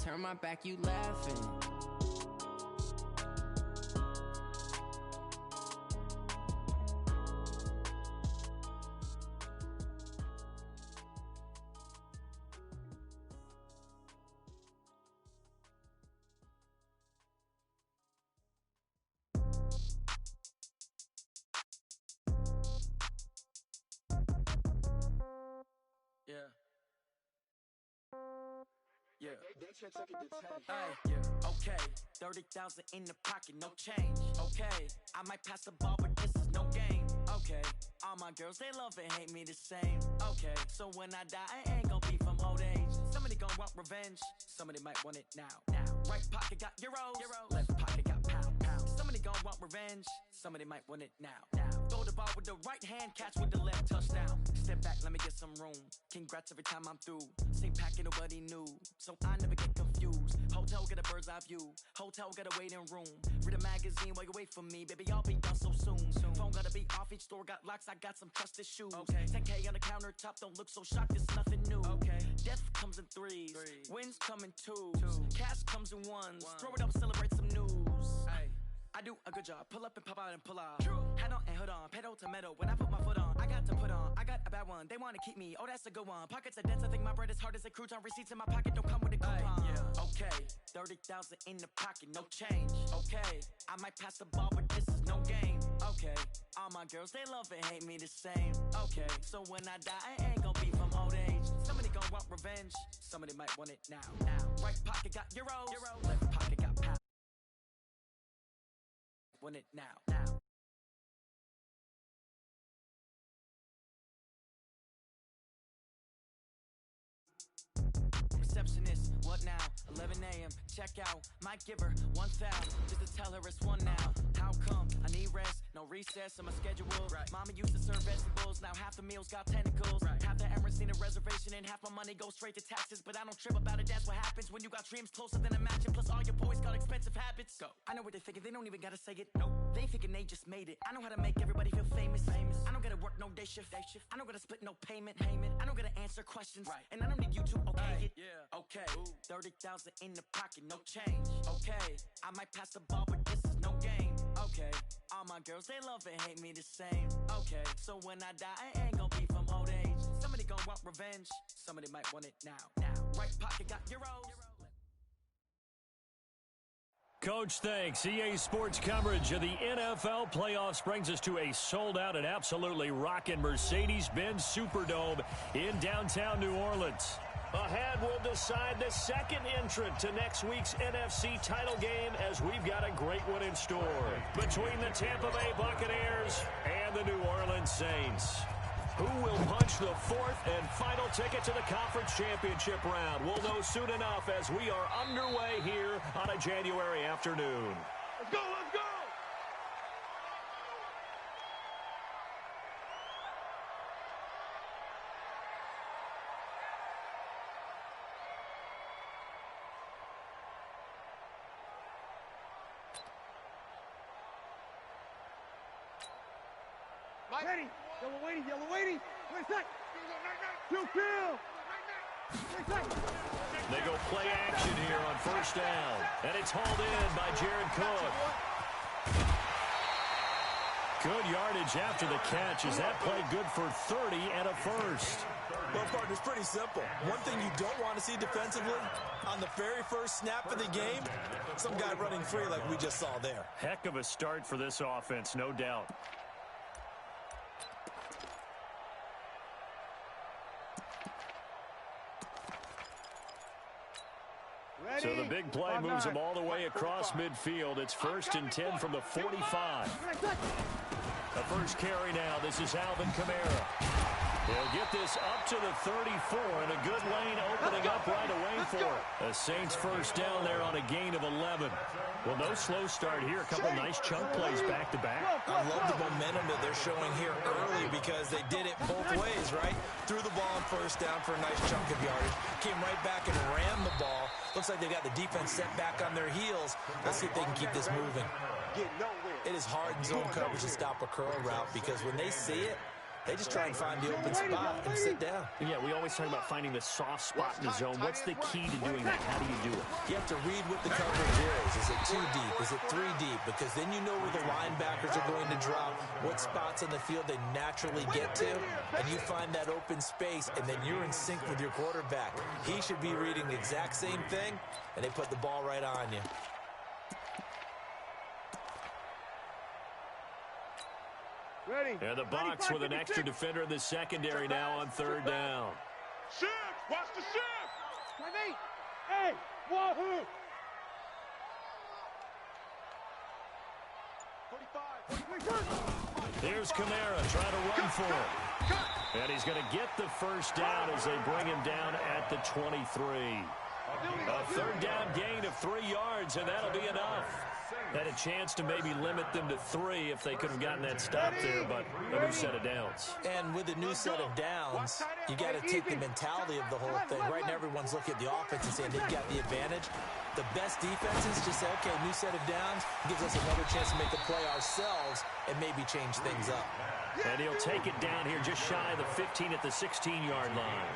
turn my back, you laughing. Yeah. Okay, 30,000 in the pocket, no change. Okay, I might pass the ball, but this is no game. Okay, all my girls, they love and hate me the same. Okay, so when I die, I ain't gonna be from old age. Somebody gonna want revenge, somebody might want it now. Right pocket got euros, left pocket got pounds. Somebody gonna want revenge, somebody might want it now. Throw the ball with the right hand, catch with the left, touchdown. Step back, let me get some room. Congrats every time I'm through. Same packet, nobody knew, so I never get confused. Hotel get a bird's eye view. Hotel get a waiting room. Read a magazine while you wait for me, baby. I'll be done so soon. Phone gotta be off. Each store got locks. I got some trusted shoes. 10K on the countertop. Don't look so shocked. It's nothing new. Death comes in threes. Wins come in twos. Cash comes in ones. Throw it up, celebrate some news. I do a good job. Pull up and pop out and pull off. Hat on and hood on. Pedal to metal. When I put my foot on, I got to put on. I got a bad one. They want to keep me. Oh, that's a good one. Pockets are dense. I think my bread is hard as a crouton. Receipts in my pocket don't come with a coupon. Okay, 30,000 in the pocket, no change. Okay, I might pass the ball, but this is no game. Okay, all my girls, they love and hate me the same. Okay, so when I die, I ain't gonna be from old age. Somebody gonna want revenge. Somebody might want it now. Right pocket got euros. Left pocket got pounds. Want it now. Receptionist, what now? 11 a.m. Check out. Might give her 1,000 just to tell her it's one now. How come? I need rest, no recess in my schedule. Mama used to serve vegetables, now half the meals got tentacles. Half the Emirates need a reservation and half my money goes straight to taxes. But I don't trip about it, that's what happens when you got dreams closer than a mansion. Plus all your boys got expensive habits. Go. I know what they're thinking, they don't even gotta say it. Nope. They thinking they just made it. I know how to make everybody feel famous. I don't gotta work no day shift. I don't gotta split no payment. I don't gotta answer questions. And I don't need you to okay it. Okay, 30,000 in the pocket, no change. Okay, I might pass the ball, but this is no game. Okay, all my girls, they love and hate me the same. Okay, so when I die, I ain't gonna be from old age. Somebody gonna want revenge, somebody might want it now. Right pocket got euros. Coach, thanks. EA Sports coverage of the NFL playoffs brings us to a sold-out and absolutely rocking Mercedes-Benz Superdome in downtown New Orleans. Ahead, we'll decide the second entrant to next week's NFC title game as we've got a great one in store between the Tampa Bay Buccaneers and the New Orleans Saints. Who will punch the fourth and final ticket to the conference championship round? We'll know soon enough as we are underway here on a January afternoon. Let's go, let's go! Ready. Yellow waiting. Wait a sec. Two kill. They go play action here on first down. And it's hauled in by Jared Cook. Good yardage after the catch. Is that play good for 30 and a first? Well, partner, it's pretty simple. One thing you don't want to see defensively, on the very first snap of the game, some guy running free like we just saw there. Heck of a start for this offense, no doubt. So the big play moves them all the way across midfield. It's 1st and 10 from the 45. The first carry now. This is Alvin Kamara. He'll get this up to the 34, and a good lane opening up right away for it. The Saints first down there on a gain of 11. Well, no slow start here. A couple nice chunk plays back-to-back. I love the momentum that they're showing here early because they did it both ways, right? Threw the ball on first down for a nice chunk of yardage. Came right back and ran the ball. Looks like they got the defense set back on their heels. Let's see if they can keep this moving. It is hard in zone coverage to stop a curl route because when they see it, They just try and find the open spot and sit down. Yeah, we always talk about finding the soft spot in the zone. What's the key to doing that? How do you do it? You have to read what the coverage is. Is it 2 deep? Is it 3 deep? Because then you know where the linebackers are going to drop, what spots on the field they naturally get to, and you find that open space, and then you're in sync with your quarterback. He should be reading the exact same thing, and they put the ball right on you. Ready. And the box with an extra defender in the secondary now on third down. Shift! Watch the shift! 5-8! Hey! Wahoo! 45! Here's Kamara trying to run for it. And he's going to get the first down as they bring him down at the 23. A third down gain of 3 yards, and that'll be enough. Had a chance to maybe limit them to 3 if they could have gotten that stop there, but a new set of downs. And with a new set of downs, you got to take the mentality of the whole thing. Right now, everyone's looking at the offense and saying they've got the advantage. The best defenses just say, okay, new set of downs gives us another chance to make a play ourselves and maybe change things up. And he'll take it down here just shy of the 15 at the 16-yard line.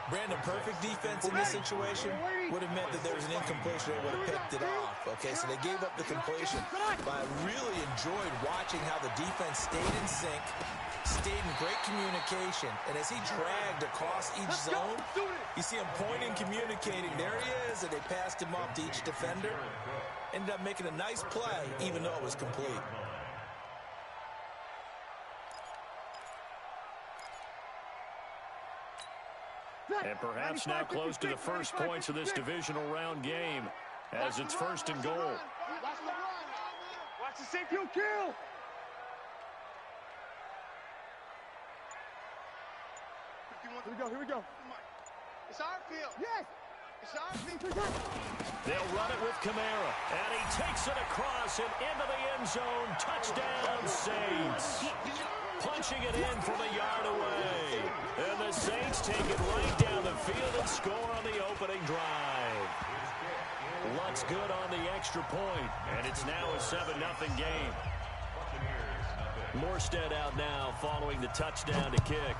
Brandon, perfect defense in this situation would have meant that there was an incompletion that would have picked it off. Okay, so they gave up the completion. But I really enjoyed watching how the defense stayed in sync, stayed in great communication. And as he dragged across each zone, you see him pointing, communicating. There he is, and they passed him off to each defender. Ended up making a nice play, even though it was complete. And perhaps now close to the first points of this divisional round game as it's first and goal. Watch the safety kill! Here we go. It's our field. Yes! It's our field. They'll run it with Kamara, and he takes it across and into the end zone. Touchdown, Saints. Punching it in from a yard away. And the Saints take it right down the field and score on the opening drive. Luck's good on the extra point, and it's now a 7-0 game. Morstead out now following the touchdown to kick.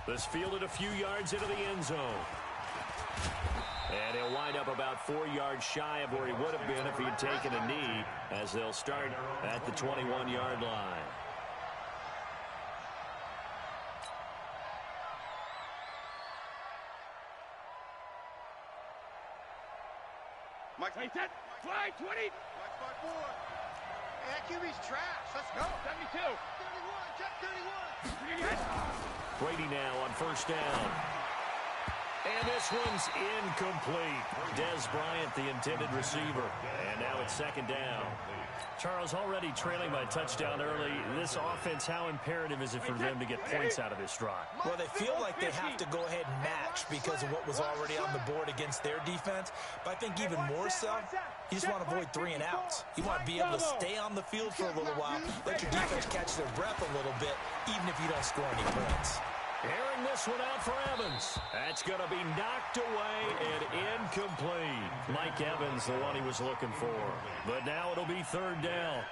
This fielded a few yards into the end zone. And he'll wind up about 4 yards shy of where he would have been if he had taken a knee, as they'll start at the 21-yard line. Mike, set, fly, 20. Mike, 5-4. Hey, that QB's trash. Let's go. 72. 31, check 31. Brady now on first down. And this one's incomplete. Des Bryant, the intended receiver. And now it's second down. Charles, already trailing by a touchdown early. This offense, how imperative is it for them to get points out of this drive? Well, they feel like they have to go ahead and match because of what was already on the board against their defense. But I think even more so, you just want to avoid 3 and outs. You want to be able to stay on the field for a little while, let your defense catch their breath a little bit, even if you don't score any points. Airing this one out for Evans. That's going to be knocked away and incomplete. Mike Evans, the one he was looking for. But now it'll be third down.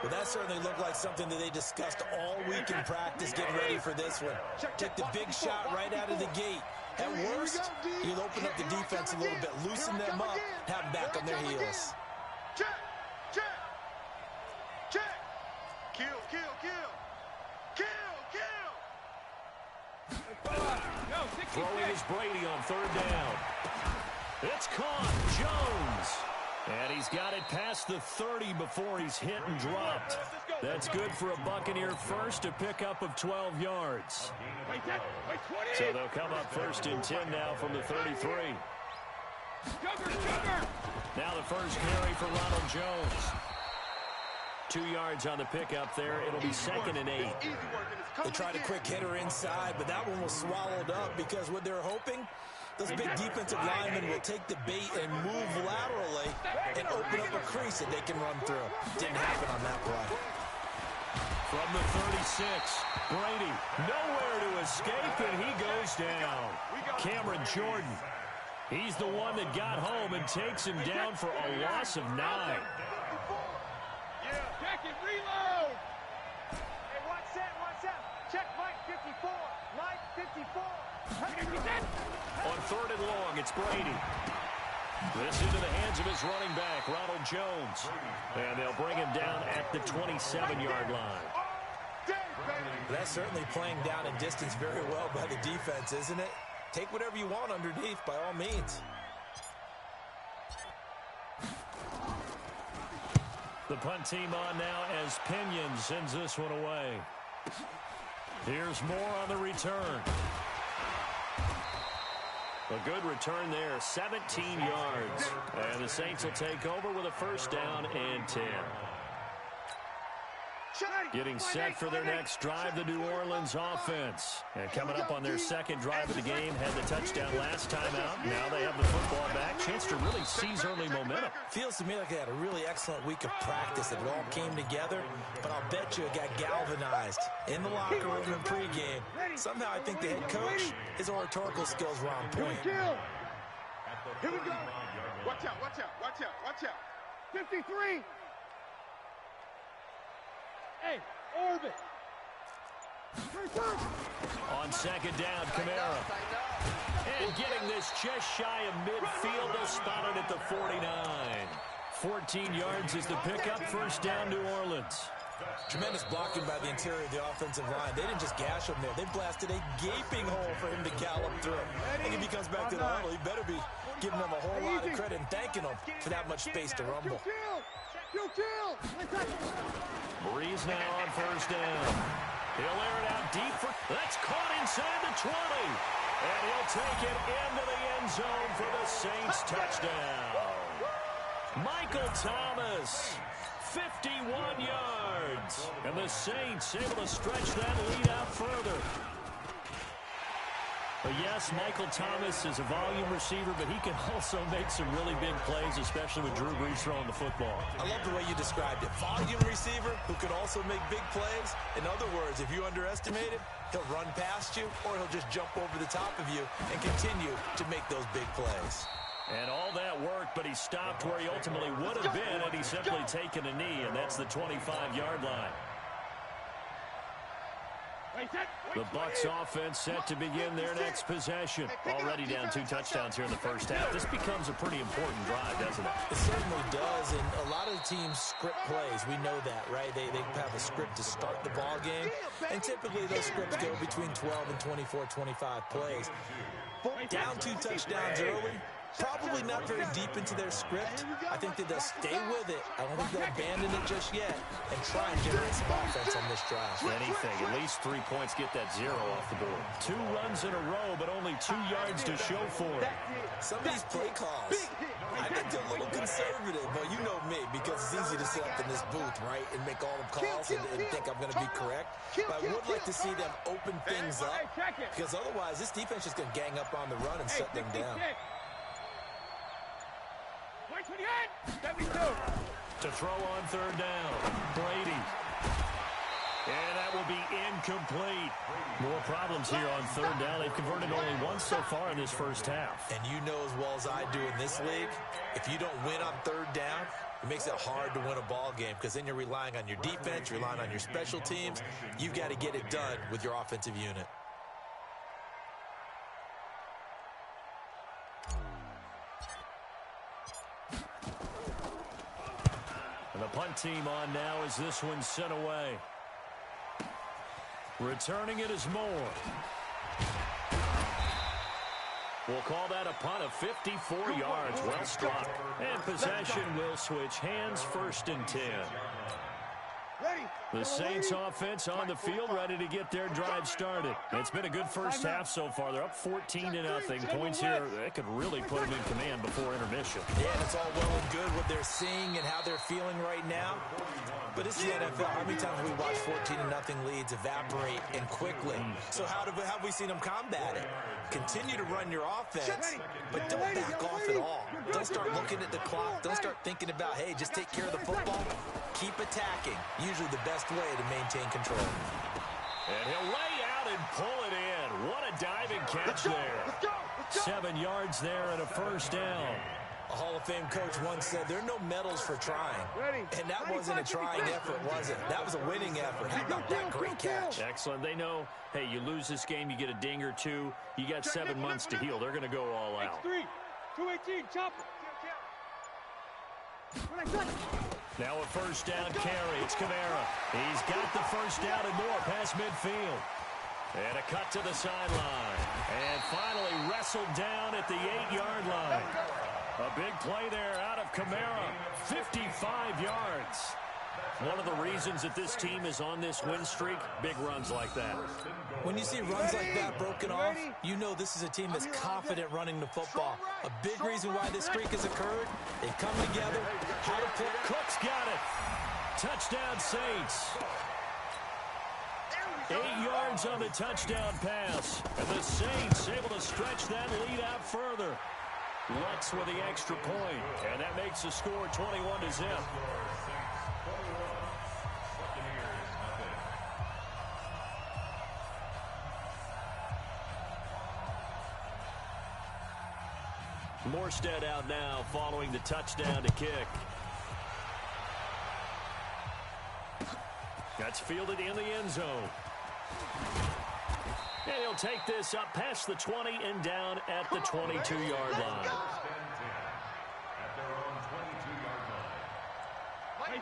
Well, that certainly looked like something that they discussed all week in practice, getting ready for this one. Take the big shot right out of the gate. At worst, you'll open up the defense a little bit, loosen them up, have them back on their heels. Check, check, check. Kill, kill, kill. Kill, kill. Throwing is Brady on third down. It's caught. Jones. And he's got it past the 30 before he's hit and dropped. That's good for a Buccaneer first, a pickup of 12 yards. So they'll come up first and 10 now from the 33. Now the first carry for Ronald Jones. 2 yards on the pickup there. It'll be second and 8. They tried a quick hitter inside, but that one was swallowed up because what they're hoping, those big defensive linemen will take the bait and move laterally and open up a crease that they can run through. Didn't happen on that play. From the 36, Brady nowhere to escape, and he goes down. Cameron Jordan, he's the one that got home and takes him down for a loss of 9. second, reload! Hey, watch that. Check Mike 54. Mike 54. On 3rd and long, it's Brady. This into the hands of his running back, Ronald Jones. And they'll bring him down at the 27-yard line. That's certainly playing down a distance very well by the defense, isn't it? Take whatever you want underneath, by all means. The punt team on now as Pinion sends this one away. Here's Moore on the return. A good return there, 17 yards. And the Saints will take over with a 1st down and 10. Getting set for their next drive, the New Orleans offense. And coming up on their 2nd drive of the game, had the touchdown last time out. Now they have the football back. Chance to really seize early momentum. Feels to me like they had a really excellent week of practice. It all came together, but I'll bet you it got galvanized in the locker room and pregame. Somehow I think the head coach, his oratorical skills were on point. Here we go. Watch out. 53. Hey, orbit. On 2nd down, Kamara. And getting this just shy of midfield, they'll spot it at the 49. 14 yards is the pickup, 1st down, New Orleans. Tremendous blocking by the interior of the offensive line. They didn't just gash him there. They blasted a gaping hole for him to gallop through. I think if he comes back to the huddle, he better be giving them a whole lot of credit and thanking them for that much space to rumble. Breeze now on 1st down. He'll air it out deep for... That's caught inside the 20. And he'll take it into the end zone for the Saints touchdown. Michael Thomas, 51 yards. And the Saints able to stretch that lead out further. But yes, Michael Thomas is a volume receiver, but he can also make some really big plays, especially with Drew Brees throwing the football. I love the way you described it. Volume receiver who can also make big plays. In other words, if you underestimate him, he'll run past you or he'll just jump over the top of you and continue to make those big plays. And all that worked, but he stopped where he ultimately would have been, and he's simply taken a knee, and that's the 25-yard line. The Bucs offense set to begin their next possession. Already down 2 touchdowns here in the 1st half. This becomes a pretty important drive, doesn't it? It certainly does, and a lot of the teams script plays. We know that, right? They have a script to start the ball game, and typically those scripts go between 12 and 24, 25 plays. Down 2 touchdowns early. Probably not very deep into their script. I think that they'll stay with it. I don't think they'll abandon it just yet and try and generate some offense on this drive. Anything. At least 3 points get that 0 off the board. 2 runs in a row, but only 2 yards to show for it. Some of these play calls, I think they're a little conservative, but you know me, because it's easy to sit up in this booth, right, and make all the calls and think I'm going to be correct. But I would like to see them open things up, because otherwise this defense is going to gang up on the run and shut them down. To throw on 3rd down, Brady. And that will be incomplete. More problems here on 3rd down. They've converted only once so far in this 1st half. And you know as well as I do in this league, if you don't win on 3rd down, it makes it hard to win a ball game because then you're relying on your defense, you're relying on your special teams. You've got to get it done with your offensive unit. And the punt team on now as this one's sent away. Returning it is Moore. We'll call that a punt of 54 yards. Well struck. And possession will switch hands, 1st and 10. The Saints offense on the field, ready to get their drive started. It's been a good 1st half so far. They're up 14-0. Points here, that could really put them in command before intermission. Yeah, it's all well and good what they're seeing and how they're feeling right now. But it's the NFL. How many times have we watched 14-0 leads evaporate and quickly? So how have we seen them combat it? Continue to run your offense, but don't back off at all. Don't start looking at the clock. Don't start thinking about, hey, just take care of the football. Keep attacking. Usually the best way to maintain control. And he'll lay out and pull it in. What a diving catch there. 7 yards there and a 1st down. A Hall of Fame coach once said there are no medals for trying. And that wasn't a trying effort, was it? That was a winning effort. How about that great catch? Excellent. They know, hey, you lose this game, you get a ding or two. You got 7 months to heal. They're going to go all out. 218, chop. Now a first down carry. It's Kamara. He's got the first down and more past midfield. And a cut to the sideline. And finally wrestled down at the 8-yard line. A big play there out of Kamara. 55 yards. One of the reasons that this team is on this win streak, big runs like that. When you see runs like that broken off, you know this is a team that's confident running the football. A big reason why this streak has occurred, they've come together. How to play. Cook's got it. Touchdown Saints. 8 yards on the touchdown pass. And the Saints able to stretch that lead out further. Lutz with the extra point. And that makes the score 21-0. Morstead out now following the touchdown to kick. That's fielded in the end zone. And he'll take this up past the 20 and down at the 22-yard line.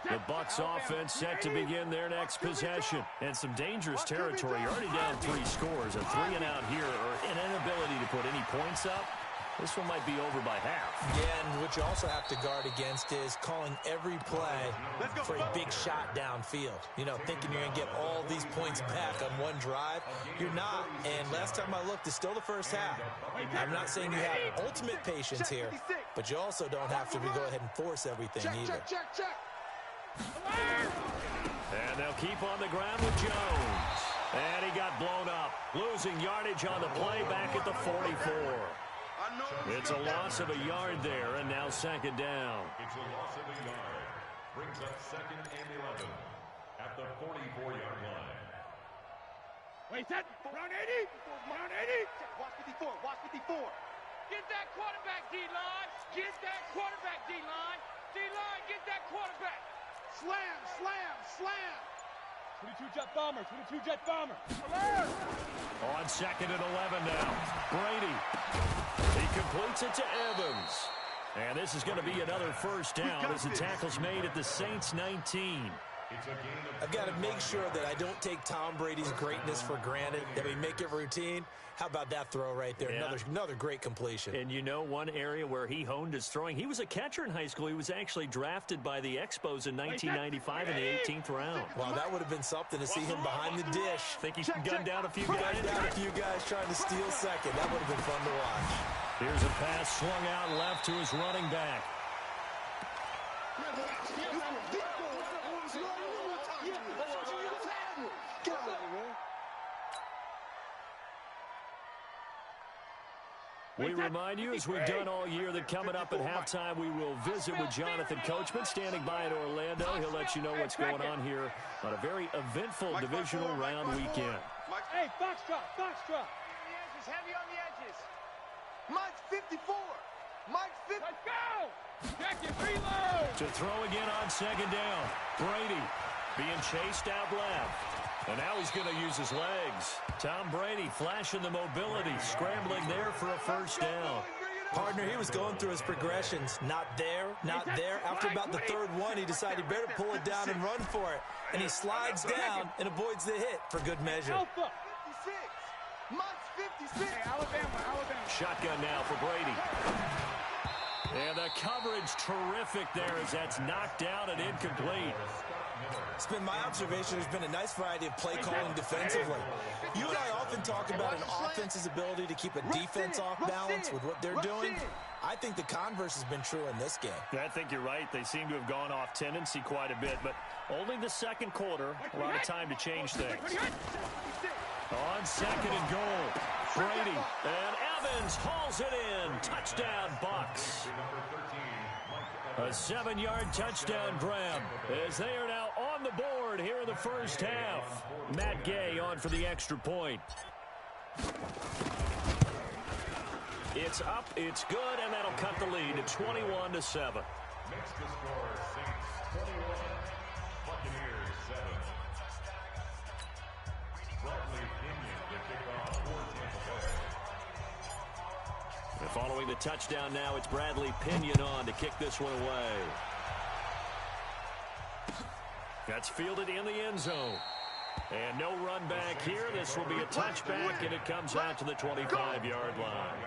The Bucs offense set to begin their next possession. And some dangerous territory. You're already down 3 scores. A 3-and-out here or an inability to put any points up. This one might be over by half. Yeah, and what you also have to guard against is calling every play for a big shot downfield. You know, thinking you're going to get all these points back on one drive. You're not. And last time I looked, it's still the first half. I'm not saying you have ultimate patience here, but you also don't have to go ahead and force everything either. And they'll keep on the ground with Jones. And he got blown up. Losing yardage on the play back at the 44. It's a loss of a yard there, and now second down. It's a loss of a yard. Brings up 2nd and 11 at the 44-yard line. Wait, set. Round 80. Round 80. Watch 54. Watch 54. Get that quarterback, D-line. Get that quarterback, D-line. D-line, get that quarterback. Slam, slam, slam. 22-jet bomber. 22-jet bomber. Alert. On 2nd and 11 now. Brady. He completes it to Evans. And this is going to be another first down as the tackle's made at the Saints 19. I've got to make sure that I don't take Tom Brady's greatness for granted, that we make it routine. How about that throw right there? Yeah. Another great completion. And you know one area where he honed his throwing? He was a catcher in high school. He was actually drafted by the Expos in 1995 in the 18th round. Wow, that would have been something to see him behind the dish. Think he gunned down a few guys? Gunned down a few guys trying to steal second. That would have been fun to watch. Here's a pass slung out left to his running back. We remind you, as we've done all year, that coming up at halftime, we will visit with Jonathan Coachman, standing by in Orlando. He'll let you know what's going on here on a very eventful divisional round weekend. Hey, Foxtrot, Foxtrot. Heavy on the edges. Mike's 54. Mike's 50. Let's go. Check it, reload. To throw again on second down. Brady being chased out left. And now he's going to use his legs. Tom Brady flashing the mobility, scrambling there for a first down. Partner, he was going through his progressions. Not there, not there. After about the 3rd one, he decided he better pull it down and run for it. And he slides down and avoids the hit for good measure. Alpha. 56. Mike's 56. Hey, Alabama. Shotgun now for Brady. And the coverage terrific there as that's knocked down and incomplete. It's been my observation there's been a nice variety of play calling defensively. You and I often talk about an offense's ability to keep a defense off balance with what they're doing. I think the converse has been true in this game. I think you're right. They seem to have gone off tendency quite a bit, but only the second quarter, a lot of time to change things. On 2nd and goal, Brady and Evans hauls it in. Touchdown, Bucs. A 7-yard touchdown grab as they are now on the board here in the first half. Matt Gay on for the extra point. It's up, it's good, and that'll cut the lead to 21-7. Next to score, Saints 21, Buccaneers 7. Bradley Pinion to kick off for Tampa Bay. And following the touchdown now, it's Bradley Pinion on to kick this one away. That's fielded in the end zone. And no run back here. This will be a touchback, and it comes out to the 25-yard line.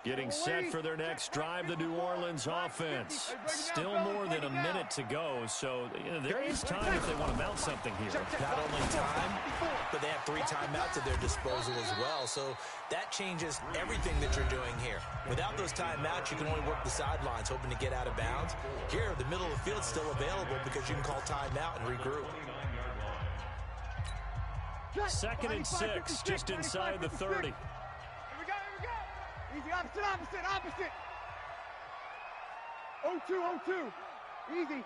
Getting set for their next drive, the New Orleans offense. Still more than a minute to go, so there is time if they want to mount something here. Not only time, but they have 3 timeouts at their disposal as well, so that changes everything that you're doing here. Without those timeouts, you can only work the sidelines, hoping to get out of bounds. Here, the middle of the field's still available because you can call timeout and regroup. 2nd and 6, just inside the 30. Easy, opposite. 0-2. Easy.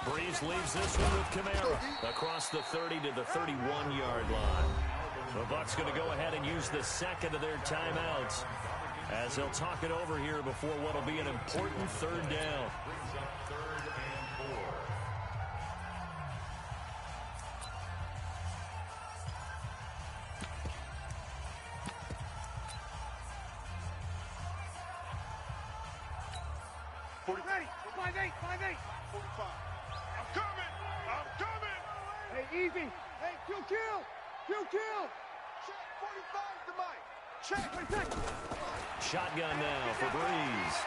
Breeze leaves this one with Kamara across the 30 to the 31-yard line. The Bucs going to go ahead and use the second of their timeouts as they'll talk it over here before what will be an important 3rd down. Brings up 3rd and 4. Ready. 5-8. 45. I'm coming. Hey, easy. Hey, kill. Check. 45 to Mike. Check. Shotgun now for Breeze.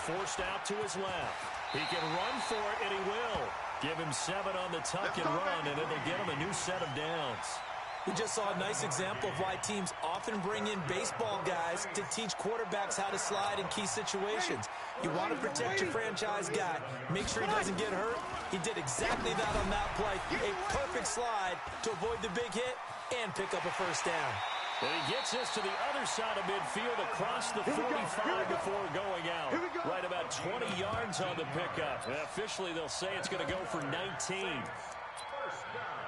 Forced out to his left. He can run for it, and he will. Give him 7 on the tuck and run, and it'll get him a new set of downs. We just saw a nice example of why teams often bring in baseball guys to teach quarterbacks how to slide in key situations. You want to protect your franchise guy. Make sure he doesn't get hurt. He did exactly that on that play. A perfect slide to avoid the big hit and pick up a 1st down. And he gets this to the other side of midfield across the 45 before going out. Right about 20 yards on the pickup. And officially, they'll say it's going to go for 19. 1st down.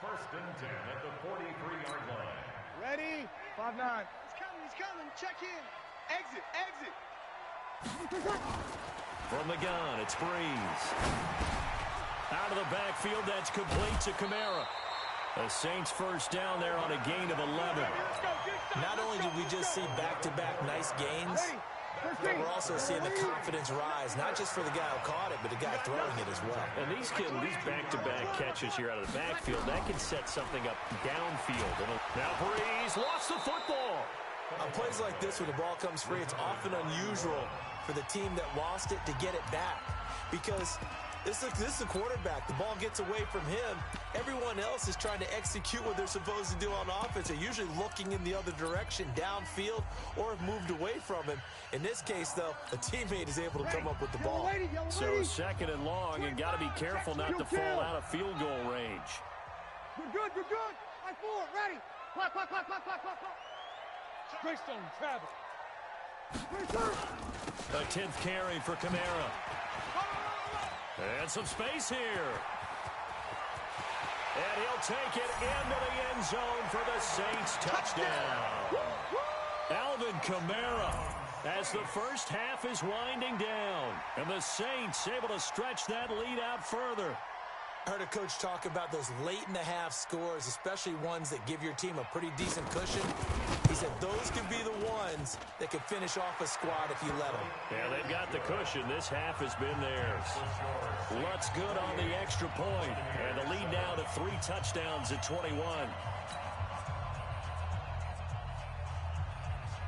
1st and 10 at the 43-yard line. Ready. 5-9. He's coming. Check in. Exit. From the gun, it's Breeze. Out of the backfield, that's complete to Kamara. The Saints 1st down there on a gain of 11. Not only did we just see back-to-back nice gains, but we're also seeing the confidence rise, not just for the guy who caught it, but the guy throwing it as well. And these back-to-back catches here out of the backfield, that can set something up downfield. Now Breeze lost the football. On plays like this, when the ball comes free, it's often unusual for the team that lost it to get it back, because this is the quarterback. The ball gets away from him. Everyone else is trying to execute what they're supposed to do on offense. They're usually looking in the other direction, downfield, or have moved away from him. In this case, though, a teammate is able to come up with the ball. So 2nd and long, and got to be careful not to fall out of field goal range. We're good. High 4, ready. Clock. Greystone, travel. A 10th carry for Kamara. And some space here. And he'll take it into the end zone for the Saints touchdown. Alvin Kamara, as the 1st half is winding down. And the Saints able to stretch that lead out further. I heard a coach talk about those late-in-the-half scores, especially ones that give your team a pretty decent cushion. He said those could be the ones that could finish off a squad if you let them. Yeah, they've got the cushion. This half has been theirs. Lutz good on the extra point, and the lead now to 3 touchdowns at 21.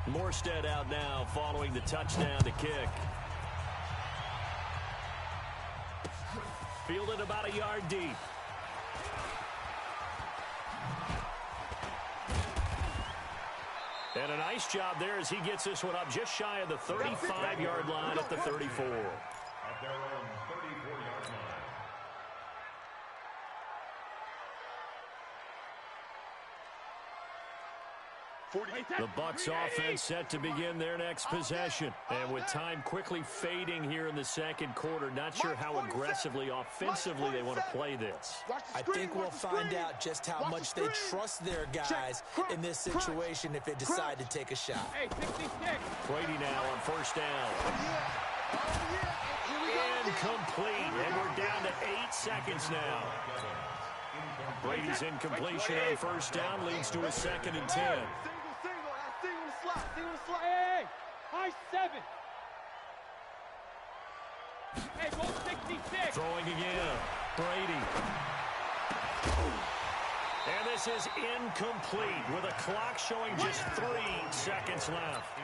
Morstead out now following the touchdown to kick. Fielded about a yard deep. And a nice job there as he gets this one up just shy of the 35-yard line at the 34. At their own 34-yard line. The Bucs offense set to begin their next possession. And with time quickly fading here in the second quarter, not sure how aggressively, offensively they want to play this. I think we'll find out just how much they trust their guys in this situation if they decide to take a shot. Brady now on first down. Incomplete, and we're down to 8 seconds now. Brady's incompletion on first down leads to a 2nd and 10. Hey, high 7. Hey, go 66. Throwing again. Brady. And this is incomplete with a clock showing just 3 seconds left.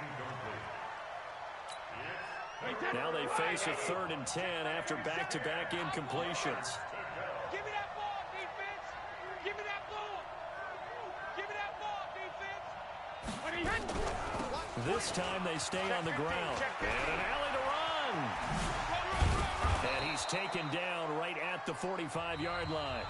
Now they face a 3rd and 10 after back-to-back incompletions. Give me that ball, defense. Give me that ball. Give me that ball, defense. This time they stay on the ground. And an alley to run. And he's taken down right at the 45-yard line.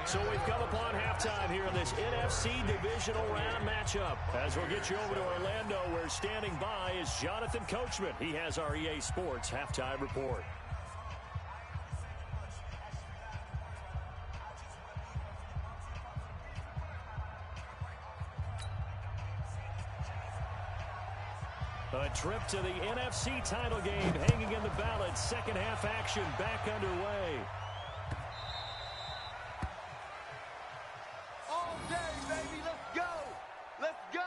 So we've come upon halftime here in this NFC Divisional Round matchup. As we'll get you over to Orlando, where standing by is Jonathan Coachman. He has our EA Sports halftime report. A trip to the NFC title game hanging in the balance. Second half action back underway. All day, baby. Let's go. Let's go.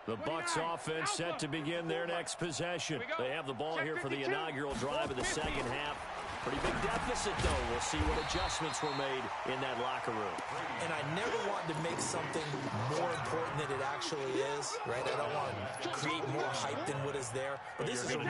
The Bucs offense set to begin their next possession. They have the ball here for the inaugural drive of the second half. Pretty big deficit, though. We'll see what adjustments were made in that locker room. And I never want to make something more important than it actually is, right? I don't want to create more hype than what is there. But this is I'm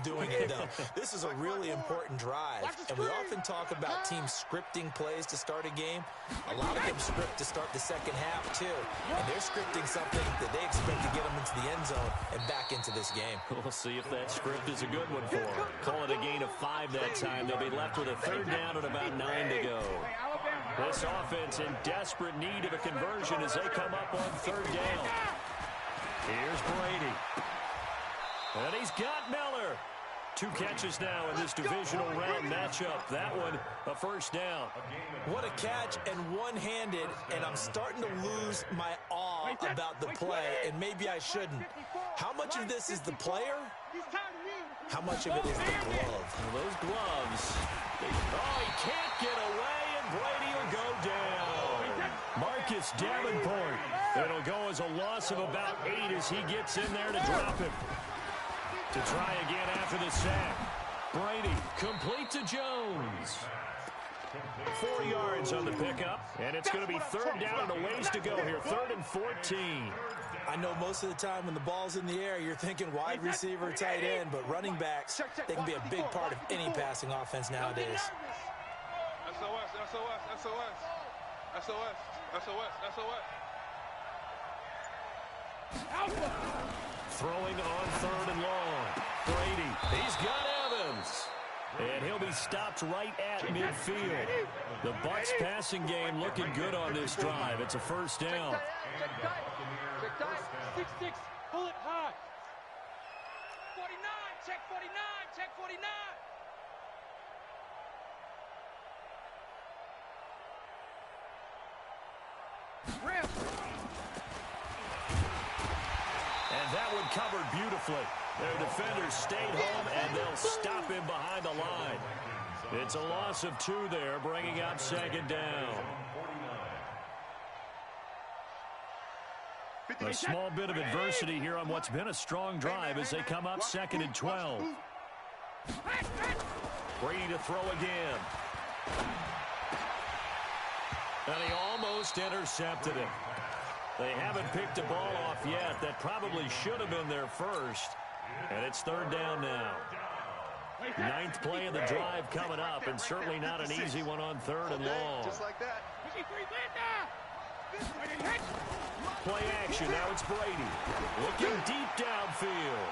doing it, though. This is a really important drive. And we often talk about teams scripting plays to start a game. A lot of them script to start the second half, too. And they're scripting something that they expect to get them into the end zone and back into this game. We'll see if that script is a good one for them. Call it a gain of 5 that time. They'll be left with a 3rd down and about 9 to go. This offense in desperate need of a conversion as they come up on 3rd down. Here's Brady. And he's got Miller. 2 catches now in this divisional round matchup. That one, a first down. What a catch, and one-handed, and I'm starting to lose my awe about the play, and maybe I shouldn't. How much of this is the player? How much of it is the glove? Well, those gloves. He can't get away, and Brady will go down. Marcus Davenport. It'll go as a loss of about 8 as he gets in there to drop him. To try again after the sack. Brady complete to Jones. 4 yards on the pickup, and it's going to be 3rd down and a ways to go here. 3rd and 14. I know most of the time when the ball's in the air, you're thinking wide receiver, tight end, but running backs, they can be a big part of any passing offense nowadays. SOS, SOS, SOS. SOS, SOS, SOS. Alpha. Throwing on 3rd and long. Brady, he's got Evans. And he'll be stopped right at midfield. The Bucs passing game looking good on this drive. It's a first down. Check tight. 6-6. Pull it high. 49. Check 49. Check 49. Rip. And that one covered beautifully. Their defenders stayed home, and they'll stop him behind the line. It's a loss of 2 there, bringing up 2nd down. A small bit of adversity here on what's been a strong drive as they come up 2nd and 12. Brady to throw again. And he almost intercepted it. They haven't picked a ball off yet. That probably should have been their first. And it's 3rd down now. 9th play of the drive coming up, and certainly not an easy one on 3rd and long. Just like that. Play action. Now it's Brady. Looking deep downfield.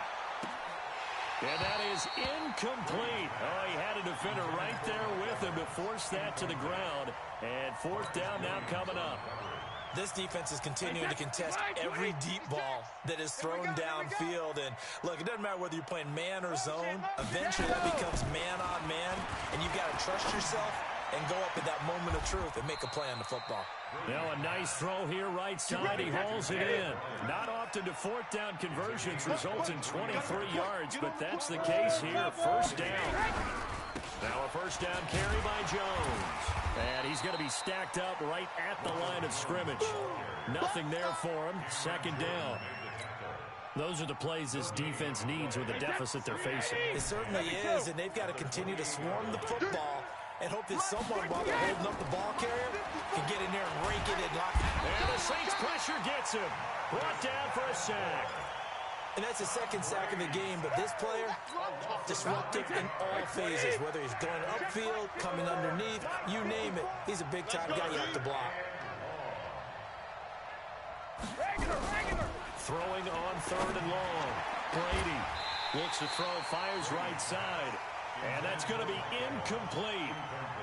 And that is incomplete. Oh, he had a defender right there with him to force that to the ground. And fourth down now coming up. This defense is continuing to contest every deep ball that is thrown downfield. And, look, it doesn't matter whether you're playing man or zone. Eventually that becomes man-on-man, and you've got to trust yourself and go up at that moment of truth and make a play on the football. Now a nice throw here right side. He hauls it in. Not often do fourth down conversions result in 23 yards, but that's the case here. First down. Now a first down carry by Jones. And he's going to be stacked up right at the line of scrimmage. Nothing there for him. Second down. Those are the plays this defense needs with the deficit they're facing. It certainly is, and they've got to continue to swarm the football and hope that someone, while they're holding up the ball carrier, can get in there and rake it and lock it. And the Saints pressure gets him. Brought down for a sack. And that's the second sack of the game, but this player, disruptive in all phases, whether he's going upfield, coming underneath, you name it. He's a big-time guy you have to block. Throwing on third and long. Brady looks to throw, fires right side. And that's going to be incomplete.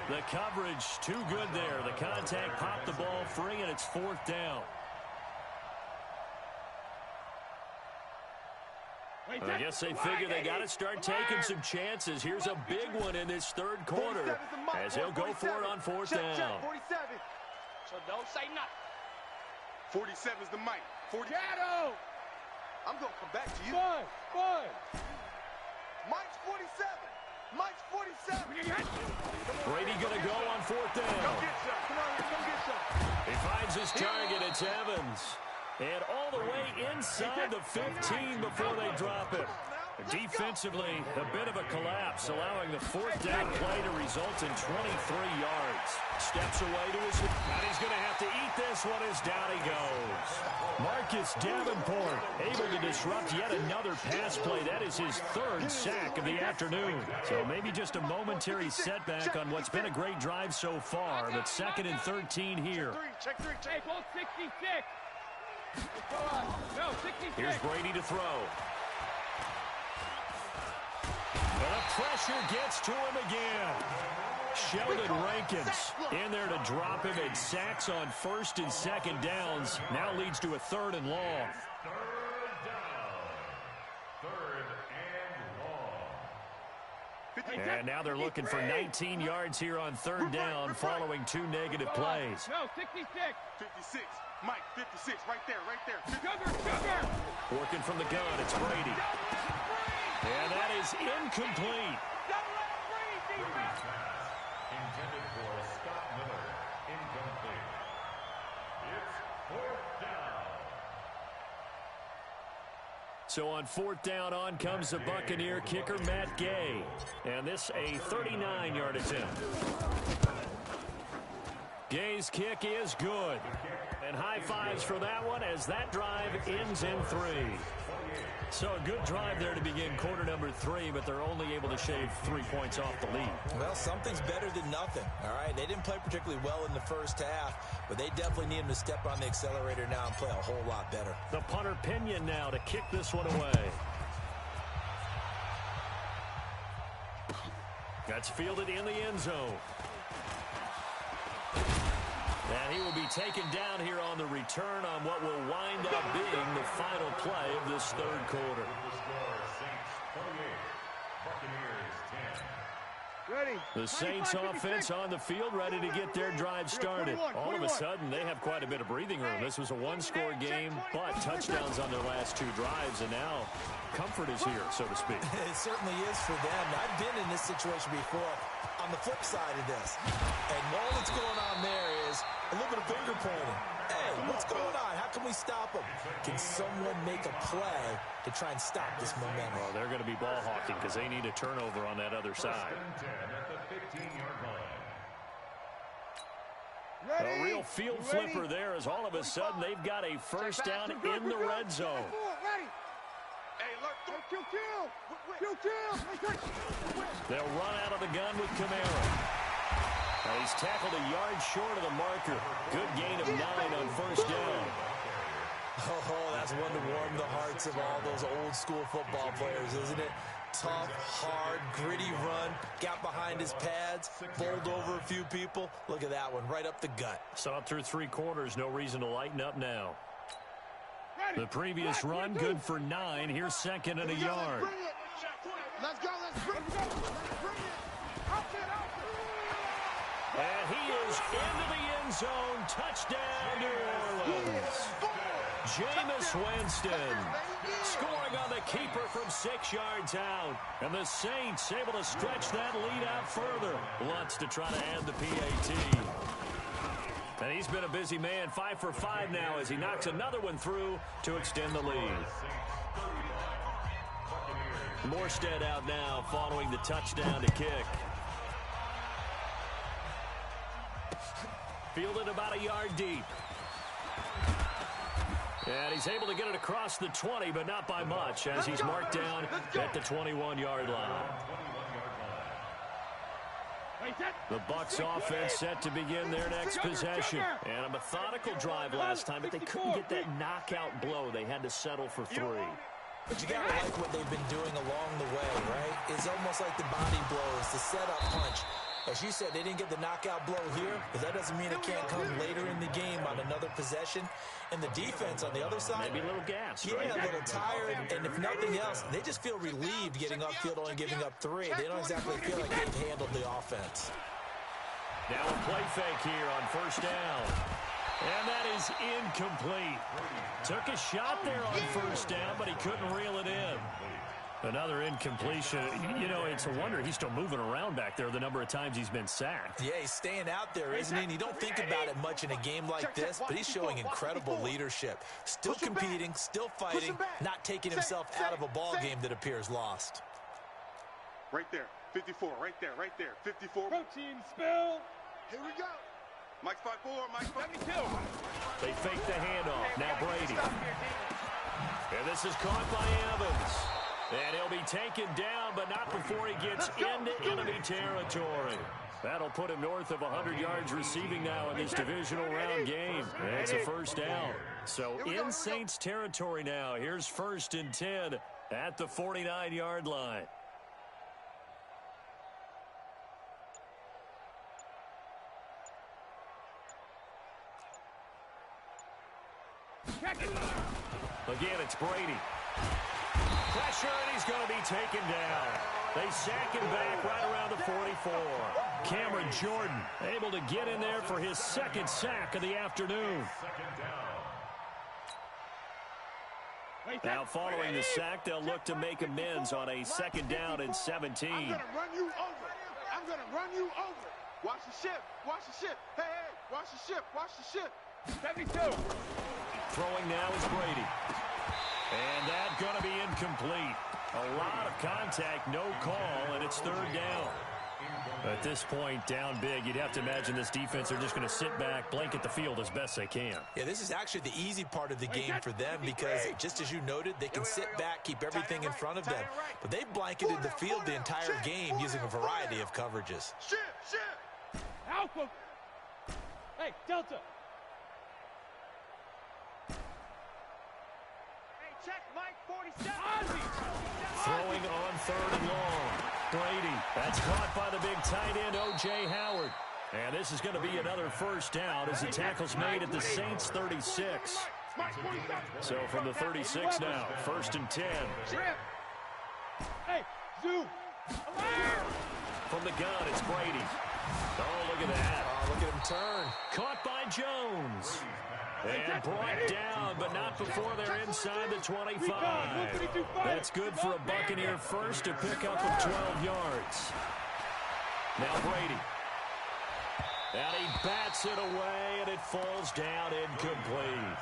The coverage too good there. The contact popped the ball free, and it's fourth down. I guess they figure they got to start taking some chances. Here's a big one in this third quarter as he'll go for it on fourth down. So don't say nothing. 47 is the mic. 40. Shadow! I'm going to come back to you. Fine. Mike's 47. Mike's 47. Brady going to go on fourth down. Come get some. Come on here. Come get some. He finds his target. It's Evans. And all the way inside the 15 before they drop it. Defensively, a bit of a collapse, allowing the fourth down play to result in 23 yards. Steps away to his... And he's going to have to eat this one as down he goes. Marcus Davenport able to disrupt yet another pass play. That is his third sack of the afternoon. So maybe just a momentary setback on what's been a great drive so far, but second and 13 here. Check three. Hey, ball 66. No, 66. Here's Brady to throw. The pressure gets to him again. Sheldon Rankins in there to drop him, and sacks on first and second downs. Now leads to a third and long. Third down. Third and long. And now they're looking for 19 yards here on third down following two negative plays. No, 66. 56. Mike, 56. Right there. Sugar. Working from the gun, it's Brady. And that is incomplete. Intended for Scott Miller. Incomplete. It's fourth down. So on fourth down, on comes the Buccaneer kicker, Matt Gay. And this a 39-yard attempt. Gay's kick is good. And high fives for that one as that drive ends in 3. So a good drive there to begin quarter number 3, but they're only able to shave 3 points off the lead. Well, something's better than nothing, all right? They didn't play particularly well in the first half, but they definitely need him to step on the accelerator now and play a whole lot better. The punter Pinion now to kick this one away. That's fielded in the end zone. And he will be taken down here on the return on what will wind up being the final play of this third quarter. The score, Saints 28, Buccaneers 10. Ready. The Saints offense on the field, ready to get their drive started. All of a sudden, they have quite a bit of breathing room. This was a one-score game, but touchdowns on their last 2 drives, and now comfort is here, so to speak. It certainly is for them. I've been in this situation before on the flip side of this. And all that's going on there is a little bit of finger pointing. Hey, what's going on? How can we stop them? Can someone make a play to try and stop this momentum? Well, they're going to be ball hawking because they need a turnover on that other side. First and 10 at the 15-yard line. A real field flipper there as all of a sudden they've got a first down in the red zone. Hey, look. Kill. They'll run out of the gun with Camaro. He's tackled a yard short of the marker. Good gain of 9 on first down. Oh, that's one to warm the hearts of all those old school football players, isn't it? tough, hard, gritty run. Got behind his pads, bowled over a few people. Look at that one, right up the gut. Saw it through 3 quarters. No reason to lighten up now. The previous run, good for 9. Here's second and a yard. Let's go, let's bring it. And he is into the end zone. Touchdown, New Orleans. Jameis Winston scoring on the keeper from 6 yards out. And the Saints able to stretch that lead out further. Lutz to try to add the PAT. And he's been a busy man, 5 for 5 now as he knocks another one through to extend the lead. Morstead out now following the touchdown to kick. Fielded about a yard deep. And he's able to get it across the 20, but not by much as he's marked down at the 21-yard line. The Bucs offense set to begin their next possession. And a methodical drive last time, but they couldn't get that knockout blow. They had to settle for 3. But you got to like what they've been doing along the way, right? It's almost like the body blows, the setup punch. As you said, they didn't get the knockout blow here, but that doesn't mean it can't come later in the game on another possession. And the defense on the other side, maybe a little gas, yeah, right? a little tired. And if nothing else, they just feel relieved getting upfield, only giving up 3. They don't exactly feel like they've handled the offense. Now a play fake here on first down. And that is incomplete. Took a shot there on first down, but he couldn't reel it in. Another incompletion. You know, it's a wonder he's still moving around back there the number of times he's been sacked. Yeah, he's staying out there, isn't he? And you don't think about it much in a game like this, but he's showing incredible leadership. Still competing, still fighting, not taking himself out of a ball game that appears lost. Right there, 54, right there, 54. Protein spill. Here we go. Mike's 5'4", Mike's 5'2". They fake the handoff. Now Brady. And this is caught by Evans. And he'll be taken down, but not before he gets into enemy territory. That'll put him north of 100 yards receiving now in this divisional round game. That's a first down. So in Saints territory now. Here's 1st and 10 at the 49-yard line. Again, it's Brady. Pressure, and he's going to be taken down. They sack him back right around the 44. Cameron Jordan able to get in there for his 2nd sack of the afternoon. Now following the sack, they'll look to make amends on a 2nd down and 17. I'm going to run you over. I'm going to run you over. Watch the ship. Watch the ship. Hey, hey, watch the ship. Watch the ship. 72. Throwing now is Brady. And that's going to be incomplete. A lot of contact, no call, and it's 3rd down. At this point, down big, you'd have to imagine this defense are just going to sit back, blanket the field as best they can. Yeah, this is actually the easy part of the game for them because, just as you noted, they can sit back, keep everything in front of them. But they've blanketed the field the entire game using a variety of coverages. Ship. Alpha. Hey, Delta. Check Mike 47. Throwing on 3rd and long. Brady, that's caught by the big tight end, O.J. Howard. And this is going to be another first down as the tackle's made at the Saints 36. So from the 36 now, 1st and 10. Hey, Zoo. From the gun, it's Brady. Oh, look at that. Oh, look at him turn. Caught by Jones. And brought down, but not before they're inside the 25. That's good for a Buccaneer first to pick up of 12 yards. Now Brady. And he bats it away, and it falls down incomplete.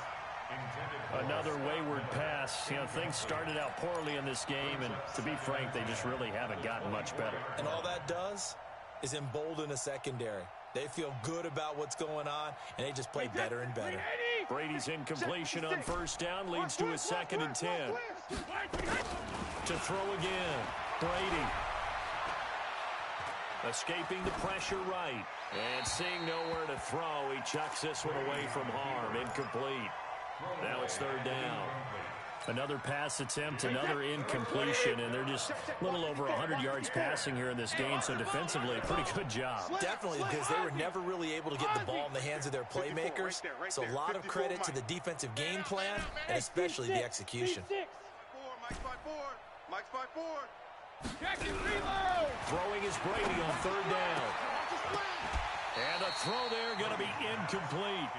Another wayward pass. You know, things started out poorly in this game, and to be frank, they just really haven't gotten much better. And all that does is embolden a secondary. They feel good about what's going on, and they just play better and better. Brady's incompletion on 1st down leads to a 2nd and 10. To throw again. Brady. Escaping the pressure right. And seeing nowhere to throw, he chucks this one away from harm. Incomplete. Now it's 3rd down. Another pass attempt, another incompletion, and they're just a little over 100 yards passing here in this game, so defensively, pretty good job. Definitely, because they were never really able to get the ball in the hands of their playmakers, so a lot of credit to the defensive game plan, and especially the execution. Mike's by four. Throwing is Brady on third down. And the throw there going to be incomplete.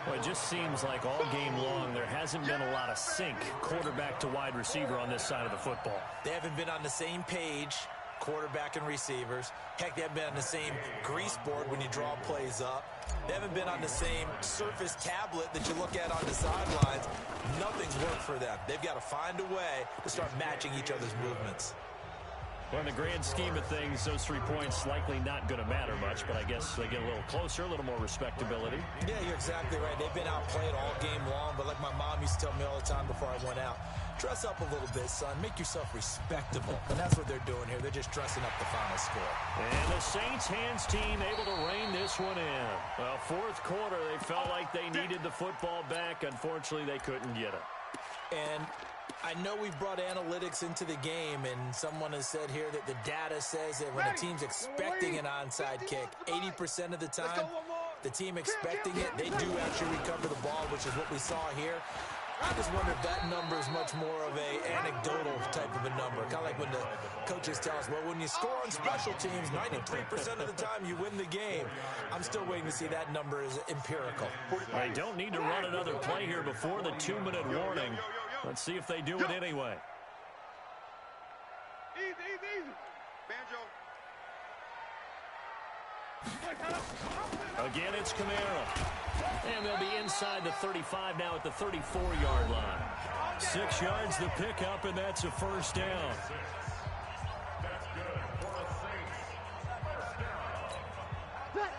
Well, it just seems like all game long there hasn't been a lot of sync quarterback to wide receiver on this side of the football. They haven't been on the same page, quarterback and receivers. Heck, they haven't been on the same grease board when you draw plays up. They haven't been on the same surface tablet that you look at on the sidelines. Nothing's worked for them. They've got to find a way to start matching each other's movements. Well, in the grand scheme of things, those 3 points likely not going to matter much, but I guess they get a little closer, a little more respectability. Yeah, you're exactly right. They've been outplayed all game long, but like my mom used to tell me all the time before I went out, dress up a little bit, son. Make yourself respectable. And that's what they're doing here. They're just dressing up the final score. And the Saints hands team able to rein this one in. Well, fourth quarter, they felt like they needed the football back. Unfortunately, they couldn't get it. And I know we've brought analytics into the game, and someone has said here that the data says that when a team's expecting an onside kick, 80% of the time, the team expecting it, they do actually recover the ball, which is what we saw here. I just wonder if that number is much more of a anecdotal type of a number. Kind of like when the coaches tell us, well, when you score on special teams, 93% of the time you win the game. I'm still waiting to see that number is empirical. They don't need to run another play here before the 2-minute warning. Let's see if they do it anyway. Easy. Banjo. Again, it's Kamara. And they'll be inside the 35 now at the 34-yard line. 6 yards the pickup, and that's a first down.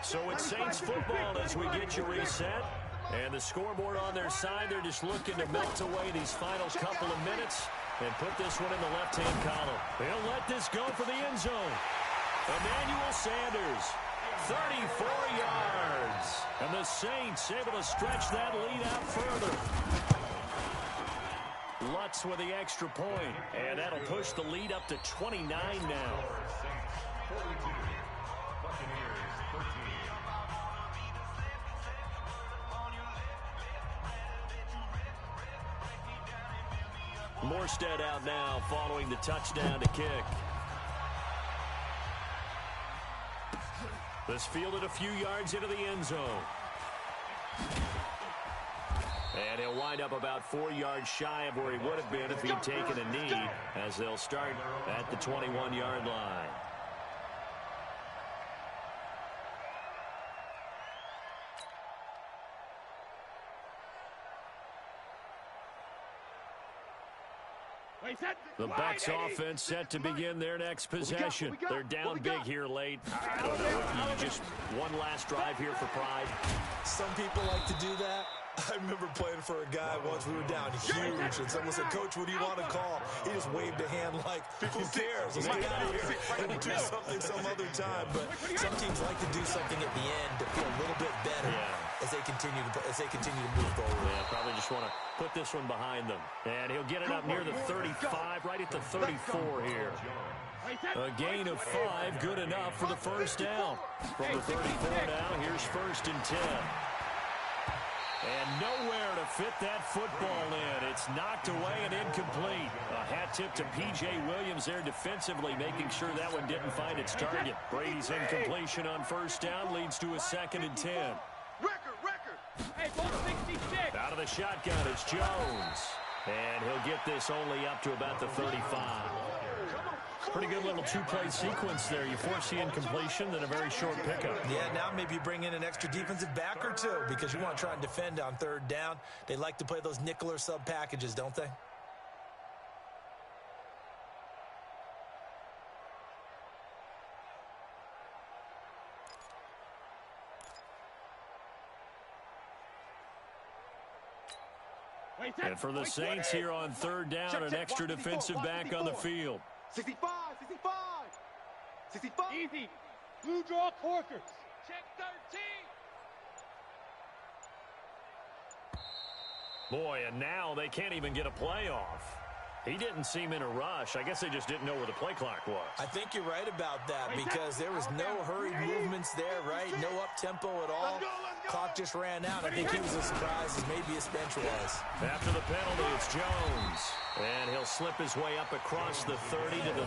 So it's Saints football as we get you reset. And the scoreboard on their side, they're just looking to melt away these final couple of minutes and put this one in the left-hand column. They'll let this go for the end zone. Emmanuel Sanders, 34 yards. And the Saints able to stretch that lead out further. Lutz with the extra point, and that'll push the lead up to 29 now. Morstead out now following the touchdown to kick. This fielded a few yards into the end zone. And he'll wind up about 4 yards shy of where he would have been if he'd taken a knee, as they'll start at the 21-yard line. The Bucs offense set to begin their next possession. They're down big here late. I don't know if you just one last drive here for pride. Some people like to do that. I remember playing for a guy once. We were down huge, and someone said, "Coach, what do you want to call?" He just waved a hand like, "Who cares? Let's get out of here and do something some other time." But some teams like to do something at the end to feel a little bit better as they continue to move forward. Yeah, probably just want to put this one behind them. And he'll get it up near the 35, right at the 34 here. A gain of 5, good enough for the first down. From the 34 now, here's 1st and 10. And nowhere to fit that football in. It's knocked away and incomplete. A hat tip to P.J. Williams there defensively, making sure that one didn't find its target. Brady's incompletion on 1st down leads to a 2nd and 10. Record. Hey, ball 66. Out of the shotgun, it's Jones. And he'll get this only up to about the 35. Pretty good little two-play sequence there. You force the incompletion, then a very short pickup. Yeah, now maybe you bring in an extra defensive back or two because you want to try and defend on 3rd down. They like to play those nickel or sub packages, don't they? And for the Saints here on 3rd down, an extra defensive back on the field. 65. Easy. Blue draw Corkers. Check 13. Boy, and now they can't even get a play off. He didn't seem in a rush. I guess they just didn't know where the play clock was. I think you're right about that because there was no hurried movements there, right? No up-tempo at all. Clock just ran out. I think he was as surprised as maybe his bench was. After the penalty, it's Jones. And he'll slip his way up across the 30 to the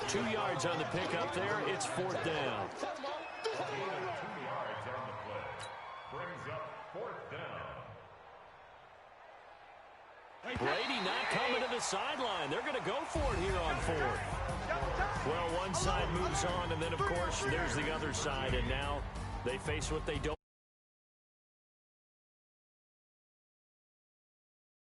32. 2 yards on the pickup there. It's 4th down. 2 yards on the play. Brings up 4th down. Brady not coming to the sideline. They're going to go for it here on 4th. Well, one side moves on, and then, of course, there's the other side. And now they face what they don't.